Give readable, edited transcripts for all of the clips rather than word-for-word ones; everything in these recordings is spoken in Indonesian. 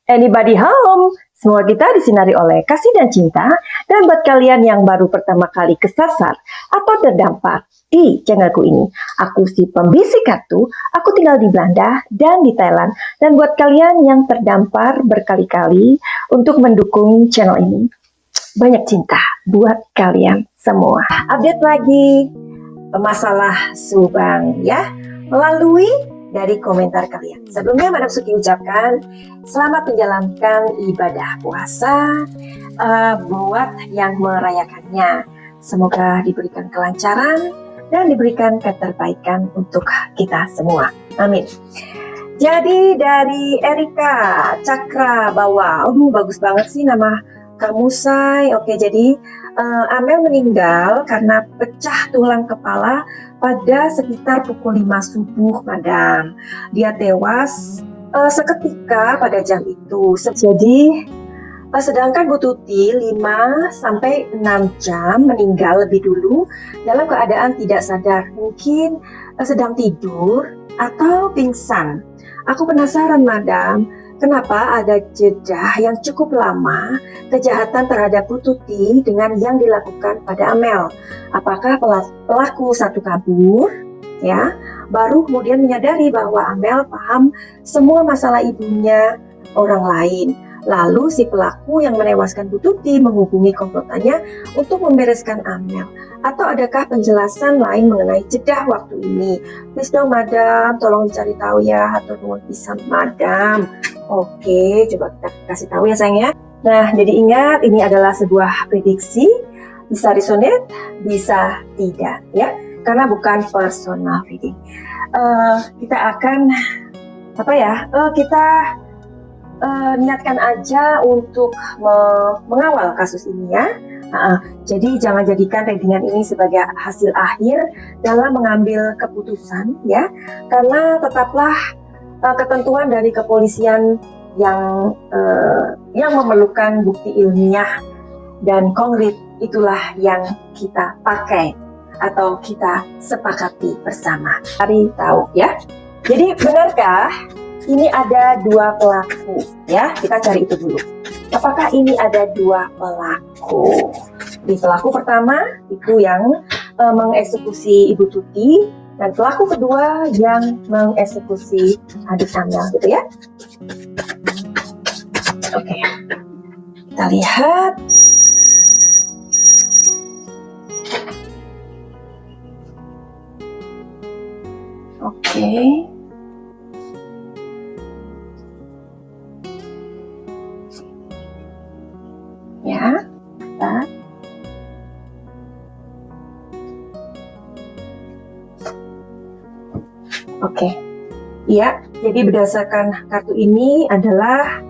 Anybody home? Semua kita disinari oleh kasih dan cinta. Dan buat kalian yang baru pertama kali kesasar atau terdampak di channelku ini, aku si pembisik kartu, aku tinggal di Belanda dan di Thailand. Dan buat kalian yang terdampar berkali-kali untuk mendukung channel ini, banyak cinta buat kalian semua. Update lagi masalah Subang ya, melalui dari komentar kalian. Sebelumnya Madam Suki ucapkan selamat menjalankan ibadah puasa buat yang merayakannya. Semoga diberikan kelancaran dan diberikan keterbaikan untuk kita semua. Amin. Jadi dari Erika Cakra Bawa, bagus banget sih nama kamu, Say. Oke, jadi Amel meninggal karena pecah tulang kepala pada sekitar pukul 5 subuh, Madam. Dia tewas seketika pada jam itu. Jadi sedangkan Bu Tuti 5 sampai 6 jam meninggal lebih dulu dalam keadaan tidak sadar. Mungkin sedang tidur atau pingsan. Aku penasaran, Madam, kenapa ada jeda yang cukup lama kejahatan terhadap Bu Tuti dengan yang dilakukan pada Amel? Apakah pelaku satu kabur, ya, baru kemudian menyadari bahwa Amel paham semua masalah ibunya orang lain? Lalu si pelaku yang menewaskan Bu Tuti menghubungi komplotannya untuk membereskan Amel. Atau adakah penjelasan lain mengenai jeda waktu ini? Please dong, Madam, tolong dicari tahu ya. Hatur nuhun pisan, Madam. Oke, coba kita kasih tahu ya, sayang ya. Nah, jadi ingat, ini adalah sebuah prediksi. Bisa resonate, bisa tidak, ya. Karena bukan personal reading. Kita akan, kita niatkan aja untuk mengawal kasus ini ya. Jadi jangan jadikan readingan ini sebagai hasil akhir dalam mengambil keputusan ya, karena tetaplah ketentuan dari kepolisian yang memerlukan bukti ilmiah dan konkret, itulah yang kita pakai atau kita sepakati bersama. Cari tahu ya. Jadi benarkah ini ada dua pelaku ya? Kita cari itu dulu. Apakah ini ada dua pelaku? Di pelaku pertama itu yang mengeksekusi Ibu Tuti, dan pelaku kedua yang mengeksekusi adik Amel, gitu ya. Oke, kita lihat. Oke. Ya, kita. Oke, iya. Jadi berdasarkan kartu ini adalah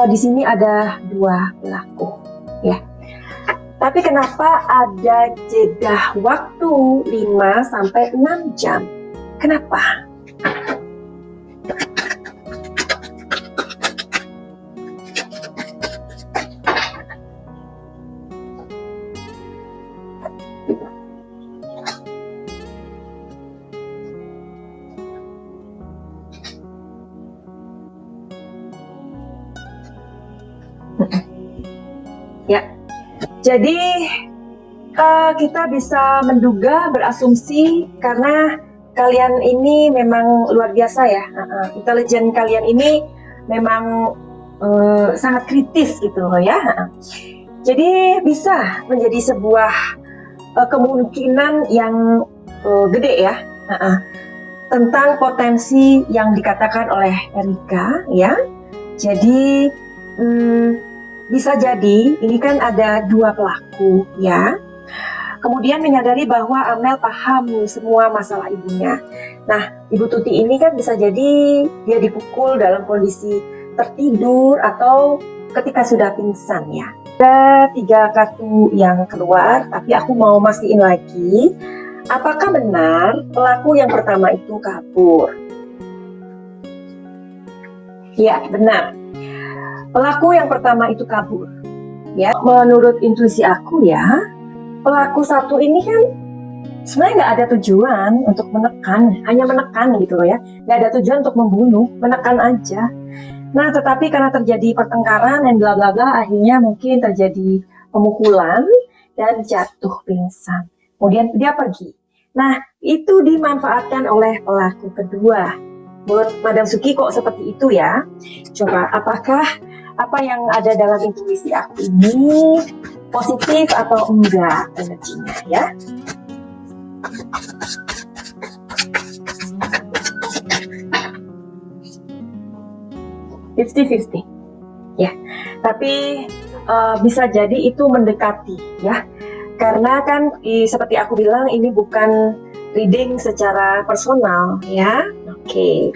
di sini ada dua pelaku, ya. Tapi kenapa ada jeda waktu 5 sampai 6 jam? Kenapa? Ya, jadi kita bisa menduga, berasumsi karena kalian ini memang luar biasa ya. Intelijen kalian ini memang sangat kritis gitu ya. Jadi bisa menjadi sebuah kemungkinan yang gede ya, tentang potensi yang dikatakan oleh Erika ya. Jadi bisa jadi ini kan ada dua pelaku ya. Kemudian menyadari bahwa Amel paham semua masalah ibunya. Nah, Ibu Tuti ini kan bisa jadi dia dipukul dalam kondisi tertidur atau ketika sudah pingsan ya. Ada 3 kartu yang keluar, tapi aku mau mastiin lagi, apakah benar pelaku yang pertama itu kabur? Ya, benar. Pelaku yang pertama itu kabur. Ya, menurut intuisi aku ya, pelaku satu ini kan sebenarnya nggak ada tujuan untuk menekan, hanya menekan gitu loh ya. Nggak ada tujuan untuk membunuh, menekan aja. Nah, tetapi karena terjadi pertengkaran dan bla bla bla, akhirnya mungkin terjadi pemukulan dan jatuh pingsan. Kemudian dia pergi. Nah, itu dimanfaatkan oleh pelaku kedua. Menurut Madam Suki kok seperti itu ya? Coba, apakah apa yang ada dalam intuisi aku ini positif atau enggak energinya ya? Fifty-fifty, ya. Tapi bisa jadi itu mendekati, ya. Karena kan seperti aku bilang ini bukan reading secara personal, ya. Oke.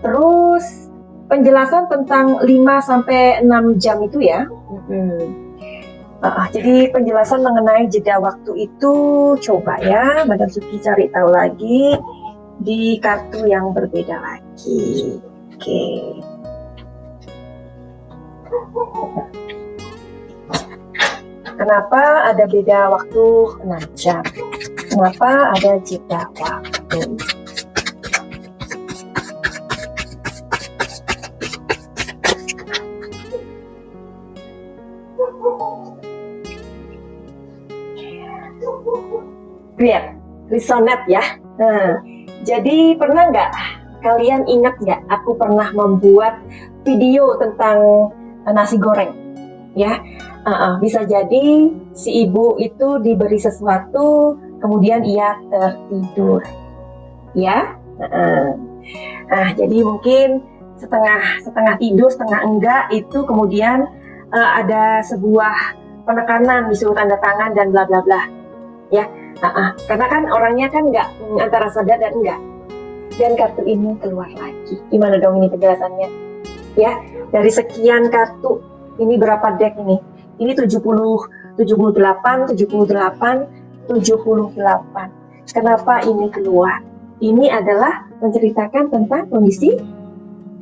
Terus penjelasan tentang 5-6 jam itu ya. Jadi penjelasan mengenai jeda waktu itu coba ya Madam Suki cari tahu lagi di kartu yang berbeda lagi. Oke. Kenapa ada beda waktu 6 jam? Kenapa ada jeda waktu? Lihat, resonate ya. Nah, jadi pernah nggak kalian ingat nggak? Aku pernah membuat video tentang nasi goreng, ya. Bisa jadi si ibu itu diberi sesuatu, kemudian ia tertidur, ya. Jadi mungkin setengah tidur, setengah enggak itu kemudian ada sebuah penekanan disuruh tanda tangan dan bla bla bla, ya. Karena kan orangnya kan nggak antara sadar dan enggak. Dan kartu ini keluar lagi. Gimana dong ini penjelasannya? Ya, dari sekian kartu, ini berapa deck ini? Ini 78. Kenapa ini keluar? Ini adalah menceritakan tentang kondisi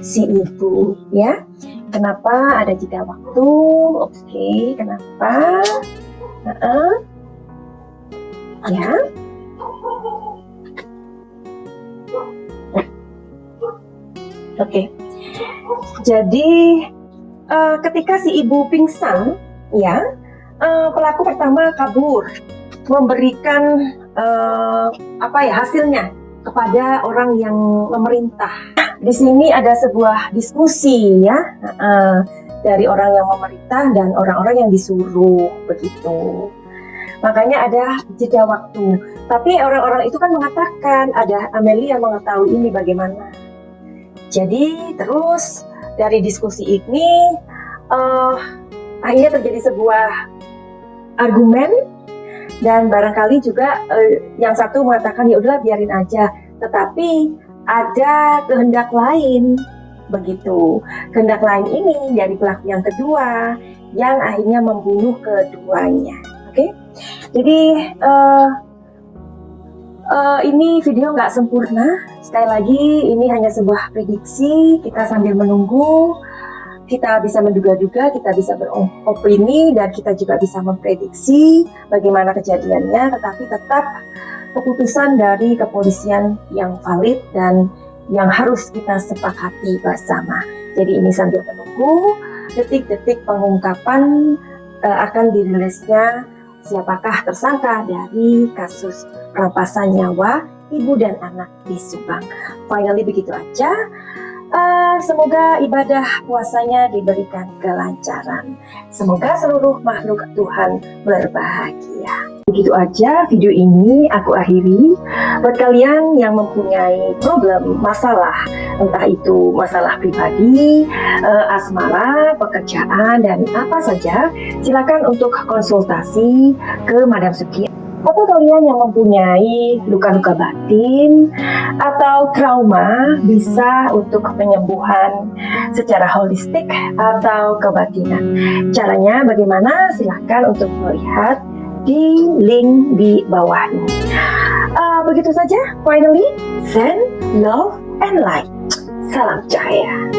si ibu, ya. Kenapa ada jeda waktu? Oke, kenapa? Ya. Oke. Jadi ketika si ibu pingsan, ya, pelaku pertama kabur, memberikan hasilnya kepada orang yang memerintah. Di sini ada sebuah diskusi ya dari orang yang memerintah dan orang-orang yang disuruh begitu. Makanya ada jeda waktu. Tapi orang-orang itu kan mengatakan, ada Amelia yang mengetahui ini bagaimana. Jadi terus dari diskusi ini akhirnya terjadi sebuah argumen dan barangkali juga yang satu mengatakan ya udahlah biarin aja. Tetapi ada kehendak lain begitu. Kehendak lain ini dari pelaku yang kedua yang akhirnya membunuh keduanya. Oke, jadi ini video nggak sempurna. Sekali lagi, ini hanya sebuah prediksi. Kita sambil menunggu, kita bisa menduga-duga, kita bisa beropini, dan kita juga bisa memprediksi bagaimana kejadiannya. Tetapi tetap keputusan dari kepolisian yang valid dan yang harus kita sepakati bersama. Jadi ini sambil menunggu detik-detik pengungkapan akan dirilisnya siapakah tersangka dari kasus perampasan nyawa ibu dan anak di Subang. Finally begitu aja. Semoga ibadah puasanya diberikan kelancaran. Semoga seluruh makhluk Tuhan berbahagia. Begitu aja video ini aku akhiri. Buat kalian yang mempunyai problem, masalah, entah itu masalah pribadi, asmara, pekerjaan, dan apa saja, silakan untuk konsultasi ke Madam Suki. Atau kalian yang mempunyai luka-luka batin atau trauma, bisa untuk penyembuhan secara holistik atau kebatinan. Caranya bagaimana? Silahkan untuk melihat di link di bawah ini. Begitu saja, finally, send love and light. Salam cahaya.